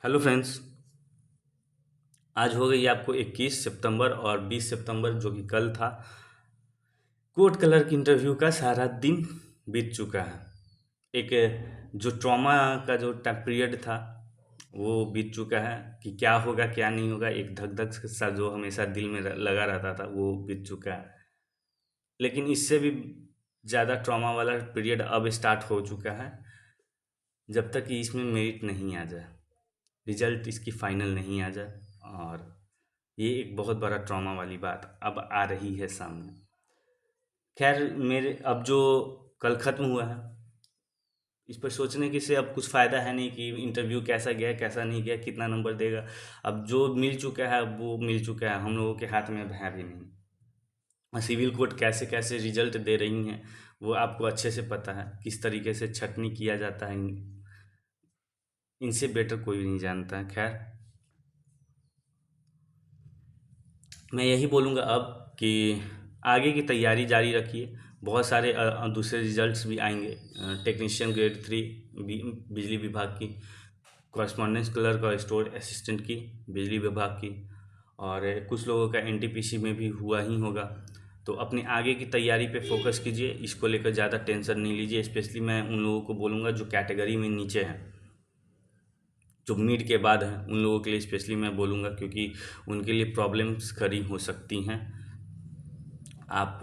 Hello friends. आज हो गई आपको 21 सितंबर और 20 सितंबर जो कि कल था। कोड कलर की इंटरव्यू का सारा दिन बीत चुका है। एक जो ट्रॉमा का जो पीरियड था वो बीत चुका है कि क्या होगा क्या नहीं होगा, एक धक धक सा जो हमेशा दिल में लगा रहता था वो बीत चुका है। लेकिन इससे भी ज़्यादा ट्रॉमा वाला पीरियड अब स्टार्ट हो चुका है। जब तक कि इसमें मेरिट नहीं आ जाए, रिजल्ट इसकी फाइनल नहीं आ जाए, और ये एक बहुत बड़ा ट्रॉमा वाली बात अब आ रही है सामने। खैर, मेरे अब जो कल ख़त्म हुआ है इस पर सोचने की से अब कुछ फ़ायदा है नहीं कि इंटरव्यू कैसा गया कैसा नहीं गया कितना नंबर देगा। अब जो मिल चुका है वो मिल चुका है, हम लोगों के हाथ में अब है भी नहीं। और सिविल कोर्ट कैसे कैसे रिजल्ट दे रही हैं वो आपको अच्छे से पता है, किस तरीके से छटनी किया जाता है। इनसे बेटर कोई नहीं जानता है। खैर, मैं यही बोलूँगा अब कि आगे की तैयारी जारी रखिए। बहुत सारे दूसरे रिजल्ट्स भी आएंगे। टेक्नीशियन ग्रेड 3 बिजली विभाग की, कॉरस्पॉन्डेंस क्लर्क और स्टोर असिस्टेंट की बिजली विभाग की, और कुछ लोगों का एनटीपीसी में भी हुआ ही होगा। तो अपनी आगे की तैयारी पे फोकस कीजिए, इसको लेकर ज़्यादा टेंशन नहीं लीजिए। स्पेशली मैं उन लोगों को बोलूँगा जो कैटेगरी में नीचे हैं, जो मिड के बाद हैं, उन लोगों के लिए स्पेशली मैं बोलूँगा, क्योंकि उनके लिए प्रॉब्लम्स खड़ी हो सकती हैं। आप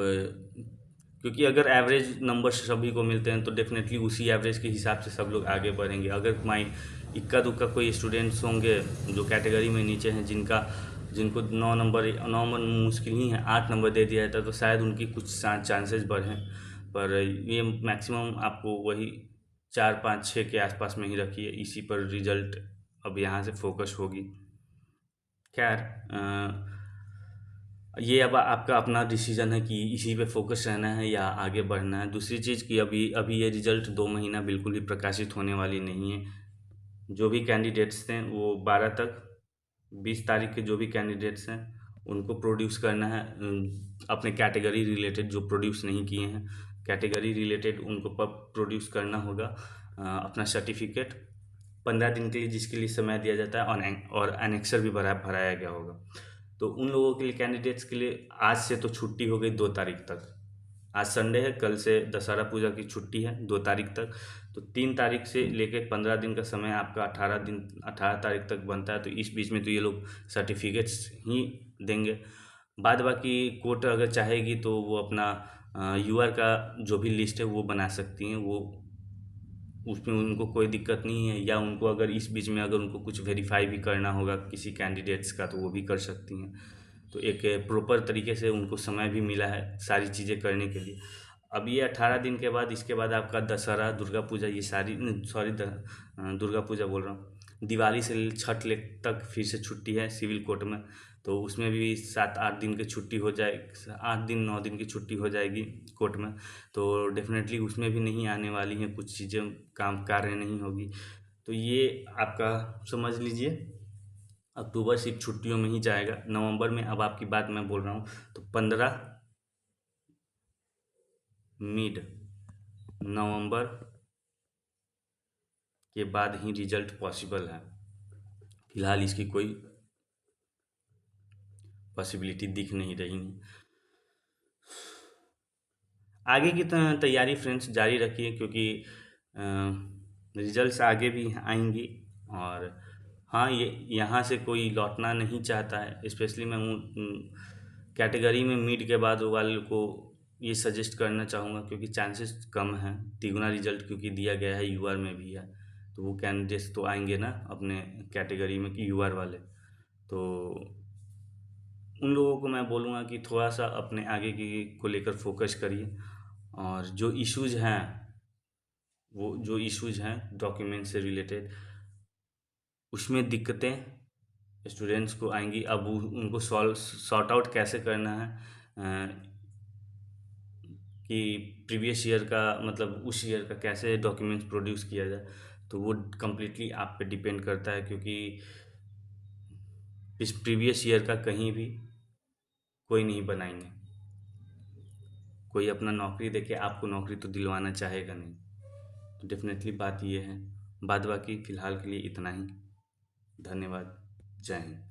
क्योंकि अगर एवरेज नंबर सभी को मिलते हैं तो डेफिनेटली उसी एवरेज के हिसाब से सब लोग आगे बढ़ेंगे। अगर माई इक्का दुक्का कोई स्टूडेंट्स होंगे जो कैटेगरी में नीचे हैं, जिनको 9 नंबर मुश्किल ही है, 8 नंबर दे दिया जाता तो शायद उनकी कुछ चांसेस बढ़ें। पर ये मैक्सिमम आपको वही 4 5 6 के आसपास में ही रखिए, इसी पर रिजल्ट अब यहाँ से फोकस होगी। खैर, ये अब आपका अपना डिसीजन है कि इसी पे फोकस रहना है या आगे बढ़ना है। दूसरी चीज़ कि अभी अभी ये रिजल्ट 2 महीना बिल्कुल ही प्रकाशित होने वाली नहीं है। जो भी कैंडिडेट्स थे वो 12 तक, 20 तारीख के जो भी कैंडिडेट्स हैं उनको प्रोड्यूस करना है। अपने कैटेगरी रिलेटेड जो प्रोड्यूस नहीं किए हैं, कैटेगरी रिलेटेड उनको प्रोड्यूस करना होगा अपना सर्टिफिकेट 15 दिन के लिए, जिसके लिए समय दिया जाता है। और एनेक्सर भी भराया गया होगा। तो उन लोगों के लिए, कैंडिडेट्स के लिए, आज से तो छुट्टी हो गई 2 तारीख तक। आज संडे है, कल से दशहरा पूजा की छुट्टी है 2 तारीख तक। तो 3 तारीख से लेकर 15 दिन का समय आपका 18 तारीख तक बनता है। तो इस बीच में तो ये लोग सर्टिफिकेट्स ही देंगे। बाद बाकी कोर्ट अगर चाहेगी तो वो अपना यूआर का जो भी लिस्ट है वो बना सकती हैं। वो उसमें उनको कोई दिक्कत नहीं है, या उनको अगर इस बीच में अगर उनको कुछ वेरीफाई भी करना होगा किसी कैंडिडेट्स का तो वो भी कर सकती हैं। तो एक प्रॉपर तरीके से उनको समय भी मिला है सारी चीज़ें करने के लिए। अब ये 18 दिन के बाद, इसके बाद आपका दशहरा, दुर्गा पूजा, ये सारी, सॉरी, दुर्गा पूजा बोल रहा हूँ, दिवाली से छठ ले तक फिर से छुट्टी है सिविल कोर्ट में। तो उसमें भी 7 8 दिन की छुट्टी हो जाए, 8 दिन 9 दिन की छुट्टी हो जाएगी कोर्ट में। तो डेफिनेटली उसमें भी नहीं आने वाली हैं कुछ चीज़ें, काम कार्य नहीं होगी। तो ये आपका समझ लीजिए अक्टूबर सिर्फ छुट्टियों में ही जाएगा। नवंबर में, अब आपकी बात मैं बोल रहा हूँ, तो 15 मिड नवंबर के बाद ही रिजल्ट पॉसिबल है। फिलहाल इसकी कोई पॉसिबिलिटी दिख नहीं रही। आगे की तैयारी फ्रेंड्स जारी रखिए, क्योंकि रिजल्ट्स आगे भी आएंगी। और हाँ, ये यहाँ से कोई लौटना नहीं चाहता है। स्पेशली मैं कैटेगरी में मिड के बाद वाले को ये सजेस्ट करना चाहूँगा, क्योंकि चांसेस कम हैं। तिगुना रिजल्ट क्योंकि दिया गया है, यूआर में भी है। तो वो कैंडिडेट्स तो आएंगे ना अपने कैटेगरी में कि यूआर वाले। तो उन लोगों को मैं बोलूँगा कि थोड़ा सा अपने आगे की को लेकर फोकस करिए। और जो इश्यूज़ हैं, वो जो इश्यूज़ हैं डॉक्यूमेंट से रिलेटेड, उसमें दिक्कतें स्टूडेंट्स को आएंगी। अब उनको सॉर्ट आउट कैसे करना है, कि प्रीवियस ईयर का, मतलब उस ईयर का कैसे डॉक्यूमेंट्स प्रोड्यूस किया जाए, तो वो कम्प्लीटली आप पे डिपेंड करता है। क्योंकि इस प्रीवियस ईयर का कहीं भी कोई नहीं बनाएंगे। कोई अपना नौकरी देके आपको नौकरी तो दिलवाना चाहेगा नहीं। तो डेफिनेटली बात ये है। बाद बाकी फ़िलहाल के लिए इतना ही। धन्यवाद। जय हिंद।